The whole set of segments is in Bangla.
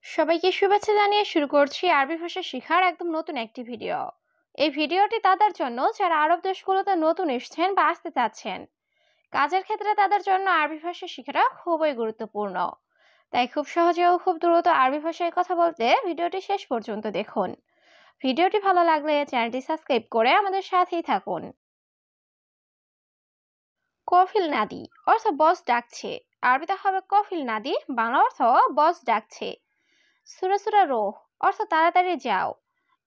সবাইকে শুভেচ্ছা জানিয়ে শুরু করছি আরবি ভাষা শেখার একদম নতুন একটি ভিডিও। এই ভিডিওটি তাদের জন্য যারা আরব দেশগুলোতে নতুন এসেছেন বা আসতে চাচ্ছেন। কাজের ক্ষেত্রে তাদের জন্য আরবি ভাষা শেখাটা খুবই গুরুত্বপূর্ণ। তাই খুব সহজে ও খুব দ্রুত আরবি ভাষায় কথা বলতে ভিডিওটি শেষ পর্যন্ত দেখুন। ভিডিওটি ভালো লাগলে চ্যানেলটি সাবস্ক্রাইব করে আমাদের সাথেই থাকুন। কফিল নাদি অর্থ বস ডাকছে। আরবিতে হবে কফিল নাদি, বাংলা অর্থ বস ডাকছে। সুরা সুরা রোহ অর্থ তাড়াতাড়ি যাও।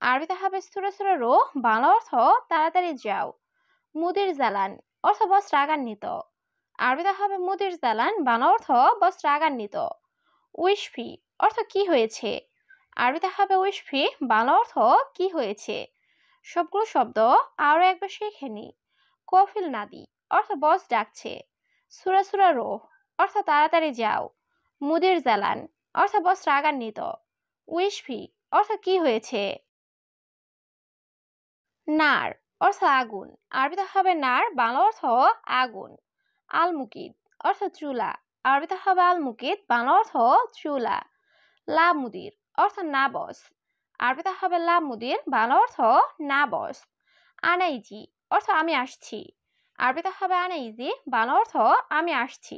আরবিতে হবে সুরা সুরা রোহ, বাংলা অর্থ তাড়াতাড়ি যাও। মুদির জালান অর্থ বস রাগান্বিত। আরবিতে হবে মুদির জালান, বাংলা অর্থ বস রাগান্বিত। উইশফি অর্থ কি হয়েছে। আরবিতে হবে উইশফি, বাংলা অর্থ কি হয়েছে। সবগুলো শব্দ আরো একবার শিখে নি। কফিল নাদি অর্থ বস ডাকছে। সুরা সুরা রোহ অর্থ তাড়াতাড়ি যাও। মুদির জালান অর্থ বস রাগান্বিত। উইশফি অর্থ কি হয়েছে। নার অর্থ আগুন। আরবিতে হবে নার, বাংলা অর্থ আগুন। আল মুকিদ অর্থ চুলা। আরবিতে হবে আল মুকিদ, বাংলা অর্থ চুলা। লা মুদির অর্থ না বস। আরবিতে হবে লা মুদির, বাংলা অর্থ না বস। আনাইজি অর্থ আমি আসছি। আরবিতে হবে আনাইজি, বাংলা অর্থ আমি আসছি।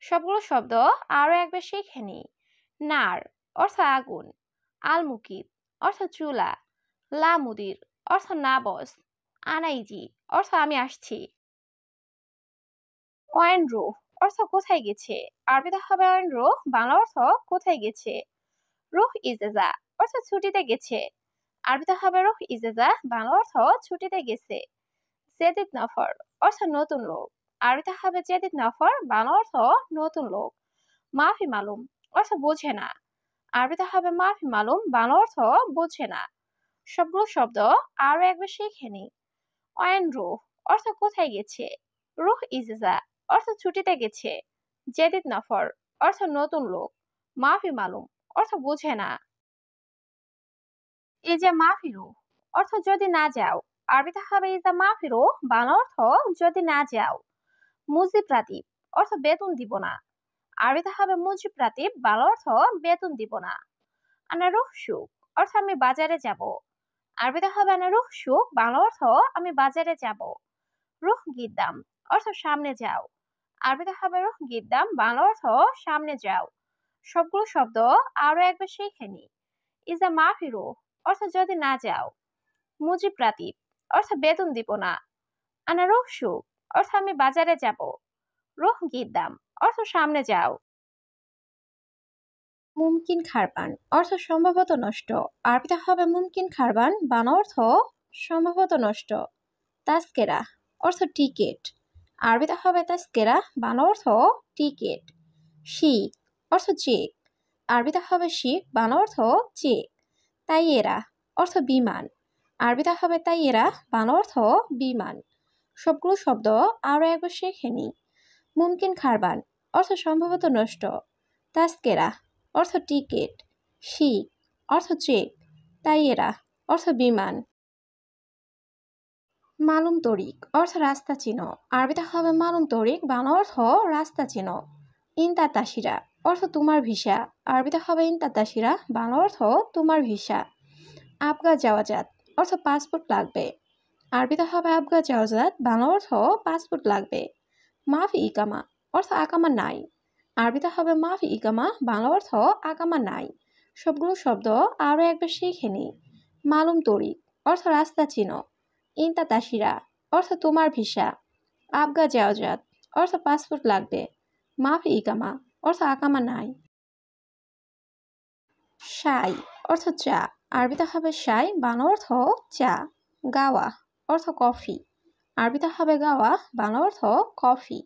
সবগুলো শব্দ আরো একবার শিখে নি। নার অর্থ আগুন। আল মুকিদ অর্থ চুলা। লা মুদির অর্থ না বস। আনাইজি অর্থ আমি আসছি। ওয়েন রুহ অর্থ কোথায় গেছে। আরবিতে হবে ওয়েন রুহ, বাংলা অর্থ কোথায় গেছে। রুহ ইজেজা অর্থ ছুটিতে গেছে। আরবিতে হবে রুহ ইজেজা, বাংলা অর্থ ছুটিতে গেছে। জেদিদ নফর অর্থ নতুন লোক। আরবিতে হবে জেদিদ নফর, বাংলা অর্থ নতুন লোক। মাফি মালুম অর্থ বোঝে না। আরবিতে হবে মাফি মালুম, বাংলা অর্থ বোঝে না। সবগুলো শব্দ আরো একবার শিখে নি। ওয়েন রুহ অর্থ কোথায় গেছে। রুহ ইজেজা অর্থ ছুটিতে গেছে। জেদিদ নফর অর্থ নতুন লোক। মাফি মালুম অর্থ বোঝে না। ইজা মাফিরু অর্থ যদি না যাও। আরবিতে হবে ইজা মাফিরু, বাংলা অর্থ যদি না যাও। মুজিব রাতিব অর্থ বেতন দিব না। আরবিতে হবে মুজিব রাতিব, বাংলা অর্থ বেতন দিব না। আনা রুহ সুক অর্থ আমি বাজারে যাব। আরবিতে হবে আনা রুহ সুক, বাংলা অর্থ আমি বাজারে যাব। রুহ গিদ্দাম অর্থ সামনে যাও। আরবিতে হবে রুহ গিদ্দাম, বাংলা অর্থ সামনে যাও। সবগুলো শব্দ আরো একবার শিখে নি। ইজা মাফিরু অর্থ যদি না যাও। মুজিব রাতিব অর্থ বেতন দিব না। আনা রুহ সুক অর্থ আমি বাজারে যাব। রুহ গিদ্দাম অর্থ সামনে যাও। মুমকিন খারবান অর্থ সম্ভবত নষ্ট। আরবিতে হবে মুমকিন খারবান, বাংলা অর্থ সম্ভবত নষ্ট। তাস্কেরা অর্থ টিকেট। আরবিতে হবে তাস্কেরা, বাংলা অর্থ টিকেট। শিক অর্থ চেক। আরবিতে হবে শিক, বাংলা অর্থ চেক। তাইয়েরা অর্থ বিমান। আরবিতে হবে তাইয়েরা, বাংলা অর্থ বিমান। সবগুলো শব্দ আরো একবার শিখে নি। মুমকিন খারবান অর্থ সম্ভবত নষ্ট। তাস্কেরা অর্থ টিকেট। শিক অর্থ চেক। তাইয়েরা অর্থ বিমান। মালুম তরিক অর্থ রাস্তা চিনো। আরবিতে হবে মালুম তরিক, বাংলা অর্থ রাস্তা চিনো। ইনতা তাসিরা অর্থ তোমার ভিসা। আরবিতে হবে ইনতা তাসিরা, বাংলা অর্থ তোমার ভিসা। আবগা জাওয়াজাত অর্থ পাসপোর্ট লাগবে। আরবিতে হবে আবগা জাওয়াজাত, বাংলা অর্থ পাসপোর্ট লাগবে। মাফি ইকামা অর্থ আকামা নাই। আরবিতে হবে মাফি ইকামা, বাংলা অর্থ আকামা নাই। সবগুলো শব্দ আরো একবার শিখে নি। মালুম তরিক অর্থ রাস্তা চিনো। ইনতা তাসিরা অর্থ তোমার ভিসা। আবগা জাওয়াজাত অর্থ পাসপোর্ট লাগবে। মাফি ইকামা অর্থ আকামা নাই। শাই অর্থ চা। আরবিতে হবে শাই, বাংলা অর্থ চা। গাওয়া অর্থ কফি। আরবিতে হবে গাওয়া, বাংলা অর্থ কফি।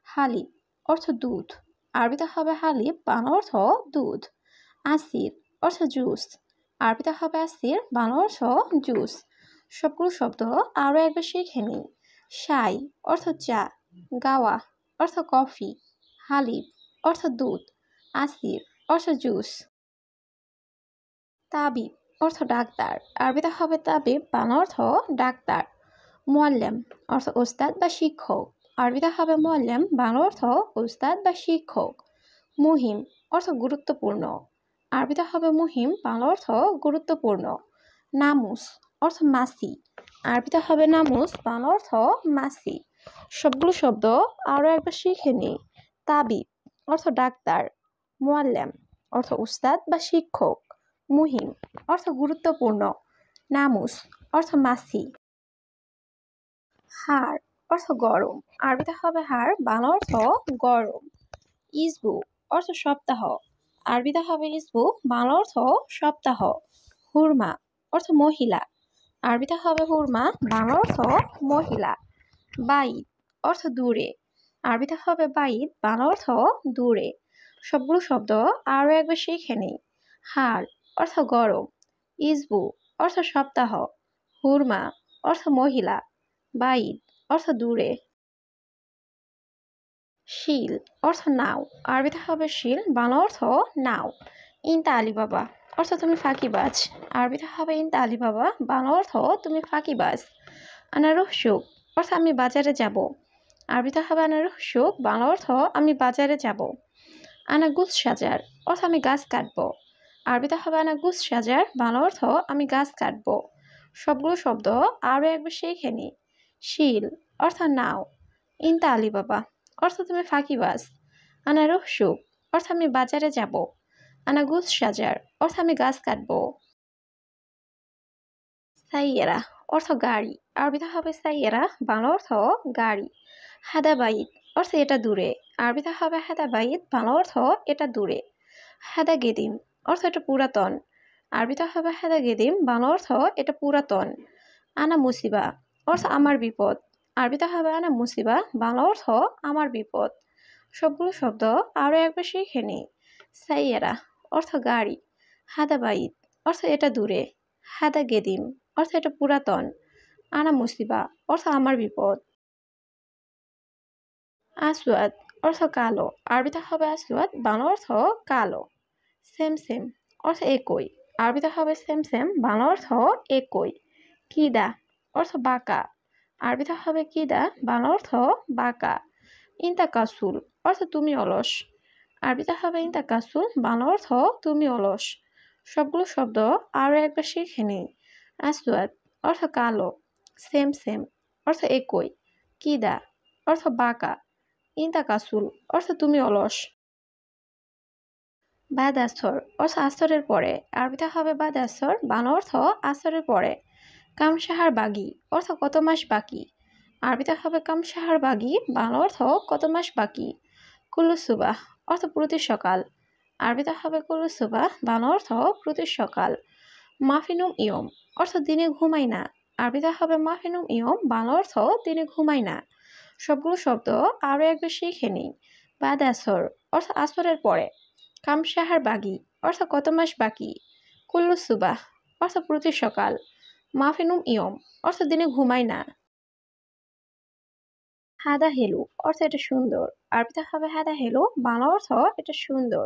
হালিব অর্থ দুধ। আরবিতে হবে হালিব, বাংলা অর্থ দুধ। আসির অর্থ জুস। আরবিতে হবে আসির, বাংলা অর্থ জুস। সবগুলো শব্দ আরো একবার শিখে নি। শাই অর্থ চা। গাওয়া অর্থ কফি। হালিব অর্থ দুধ। আসির অর্থ জুস। তাবিব অর্থ ডাক্তার। আরবিতে হবে তাবিব, বাংলা অর্থ ডাক্তার। মুআল্লিম অর্থ ওস্তাদ বা শিক্ষক। আরবিতে হবে মুআল্লিম, বাংলা অর্থ ওস্তাদ বা শিক্ষক। মুহিম অর্থ গুরুত্বপূর্ণ। আরবিতে হবে মুহিম, বাংলা অর্থ গুরুত্বপূর্ণ। নামুস অর্থ মাসি, আরবিতে হবে নামুস, বাংলা অর্থ মাসি। সবগুলো শব্দ আরও একবার শিখে নিই। তাবিব অর্থ ডাক্তার, মুআল্লেম অর্থ উস্তাদ বা শিক্ষক, মুহিম অর্থ গুরুত্বপূর্ণ, নামুস অর্থ মাসি। হাড় অর্থ গরম, আরবিতে হবে হাড়, বাংলা অর্থ গরম। ইসবু অর্থ সপ্তাহ, আরবিতে হবে ইসবু, বাংলা অর্থ সপ্তাহ। হুরমা অর্থ মহিলা, আরবিতে হবে হুরমা, বাংলা অর্থ মহিলা। বাইদ অর্থ দূরে, আরবিতে হবে বাইদ, বাংলা অর্থ দূরে। সবগুলো শব্দ আরও একবার শিখে নিই। হাড় অর্থ গরম, ইসবু অর্থ সপ্তাহ, হুরমা অর্থ মহিলা, বাইদ অর্থ দূরে। শিল অর্থ নাও, আরবিতে হবে শিল, বাংলা অর্থ নাও। ইনতা আলিবাবা অর্থ তুমি ফাঁকিবাজ, আরবিতে হবে ইনতা আলিবাবা, বাংলা অর্থ তুমি ফাঁকিবাজ। আনারুহ সুক অর্থ আমি বাজারে যাব, আরবিতে হবে আনারুহ সুক, বাংলা অর্থ আমি বাজারে যাব। আনা গুছ সাজার অর্থ আমি গাছ কাটবো, আরবিতে হবে আনা গুছ সাজার, বাংলা অর্থ আমি গাছ কাটবো। সবগুলো শব্দ আরও একবার শিখে নিই। শিল অর্থ নাও, ইনতা আলিবাবা অর্থ তুমি ফাঁকিবাজ, আনা রুহ সুক অর্থ আমি বাজারে যাব, আনা গুছ সাজার অর্থ আমি গাছ কাটবো। সাইয়েরা অর্থ গাড়ি, আরবিতে হবে সাইয়েরা, বাংলা অর্থ গাড়ি। হাদাবাইদ অর্থ এটা দূরে, আরবিতে হবে হাদাবাইদ, বাংলা অর্থ এটা দূরে। হাদা গেদিম অর্থ এটা পুরাতন, আরবিতে হবে হাদা গেদিম, বাংলা অর্থ এটা পুরাতন। আনা মুসিবা অর্থ আমার বিপদ, আরবিতে হবে আনা মুসিবা, বাংলা অর্থ আমার বিপদ। সবগুলো শব্দ আরও একবার শিখে নিই। সাইয়েরা অর্থ গাড়ি, হাদাবাইদ অর্থ এটা দূরে, হাদা গেদিম অর্থ এটা পুরাতন, আনা মুসিবা অর্থ আমার বিপদ। আসওয়াদ অর্থ কালো, আরবিতে হবে আসওয়াদ, বাংলা অর্থ কালো। সেম সেম অর্থ একই, আরবিতে হবে সেম সেম, বাংলা অর্থ একই। কিদা অর্থ বাঁকা, আরবিতে হবে কিদা, বাংলা অর্থ বাঁকা। ইনতা কাসুল অর্থ তুমি অলস, আরবিতে হবে ইনতা কাসুল, বাংলা অর্থ তুমি অলস। সবগুলো শব্দ আরও একবার শিখে নিই। আসওয়াদ অর্থ কালো, সেম সেম অর্থ একই, কিদা অর্থ বাঁকা, ইনতা কাসুল অর্থ তুমি অলস। বাদ আসর অর্থ আসরের পরে, আরবিতে হবে বাদ আসর, বাংলা অর্থ আসরের পরে। কাম সাহার বাগি অর্থ কত মাস বাকি, আরবিতে হবে কাম সাহার বাগি, বাংলা অর্থ কত মাস বাকি। কুল্লু সুবাহ অর্থ প্রতি সকাল, আরবিতে হবে কুল্লু সুবাহ, বাংলা অর্থ প্রতি সকাল। মাফিনুম ইয়ম অর্থ দিনে ঘুমাই না, আরবিতে হবে মাফিনুম ইয়ম, বাংলা অর্থ দিনে ঘুমাই না। সবগুলো শব্দ আরও একবার শিখে নিই। বাদ আসর অর্থ আসরের পরে, কাম সাহার বাগি অর্থ কত মাস বাকি, কুল্লু সুবাহ অর্থ প্রতি সকাল, মাফিনুম ইয়ম অর্থ দিনে ঘুমাই না। হাদা হেলু অর্থ এটা সুন্দর, আরবিতে হবে হাদা হেলু, বাংলা অর্থ এটা সুন্দর।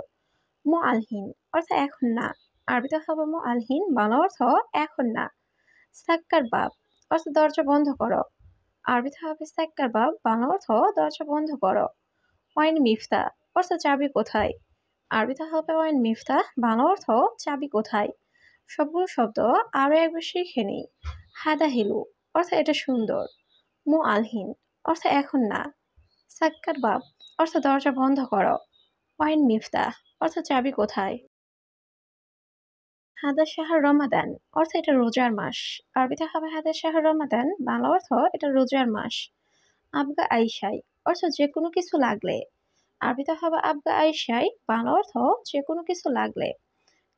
মো আলহিন অর্থ এখন না, আরবিতে হবে মো আলহিন, বাংলা অর্থ এখন না। সাক্কার বাব অর্থ দরজা বন্ধ করো, আরবিতে হবে সাক্কার বাব, বাংলা অর্থ দরজা বন্ধ করো। ওয়াইন মিফতা অর্থ চাবি কোথায়, আরবিতে হবে ওয়াইন মিফতা, বাংলা অর্থ চাবি কোথায়। সবগুলো শব্দ আরও একবার শিখে নিই। হাদা হেলু অর্থ এটা সুন্দর, মো আলহিন অর্থ এখন না, সাক্কার বাব অর্থ দরজা বন্ধ করো, ওয়াইন মিফতা অর্থ চাবি কোথায়। হাদা শাহর রমাদান অর্থ এটা রোজার মাস, আরবিতে হবে হাদা শাহর রমাদান, বাংলা অর্থ এটা রোজার মাস। আবগা আইসাই অর্থ যে কোনো কিছু লাগলে, আরবিতে হবে আবগা আইসাই, বাংলা অর্থ যে কোনো কিছু লাগলে।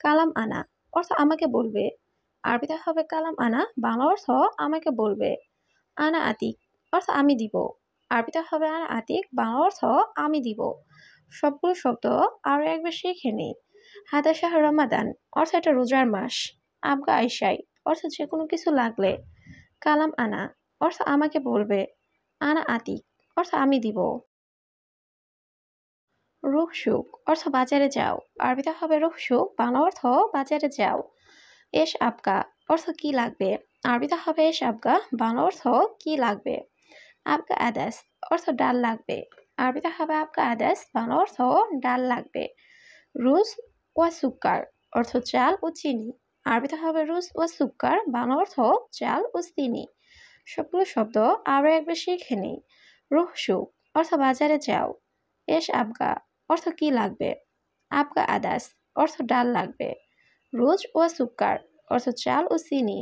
কালাম আনা অর্থ আমাকে বলবে, আরবিতে হবে কালাম আনা, বাংলা অর্থ আমাকে বলবে। আনা আতিক অর্থ আমি দিব, আরবিতে হবে আনা আতিক, বাংলা অর্থ আমি দিব। সবগুলো শব্দ আরও একবার শিখে নিই। হাদা শাহ রমাদান অর্থ এটা রোজার মাস, আবগা আইসাই অর্থ যে কোনো কিছু লাগলে, কালাম আনা অর্থ আমাকে বলবে, আনা আতিক অর্থ আমি দিব। রুহ সুক অর্থ বাজারে যাও, আরবিতে হবে রুহ সুক, বাংলা অর্থ বাজারে যাও। এস আবগা অর্থ কি লাগবে, আরবিতে হবে এস আবগা, বাংলা অর্থ কি লাগবে। আবগা আদাস অর্থ ডাল লাগবে, আরবিতে হবে আবগা আদাস, বাংলা অর্থ ডাল লাগবে। রুজ ওয়া সুক্কার অর্থ চাল ও চিনি। আরবিতে হবে রুজ ও সুক্কার, বাংলা অর্থ চাল ও চিনি। সবগুলো শব্দ আরো একবার শিখে নেই। রুহ সুখ অর্থ বাজারে যাও। এস আবগা অর্থ কি লাগবে। আবগা আদাস অর্থ ডাল লাগবে। রুজ ও সুক্কার অর্থ চাল ও চিনি।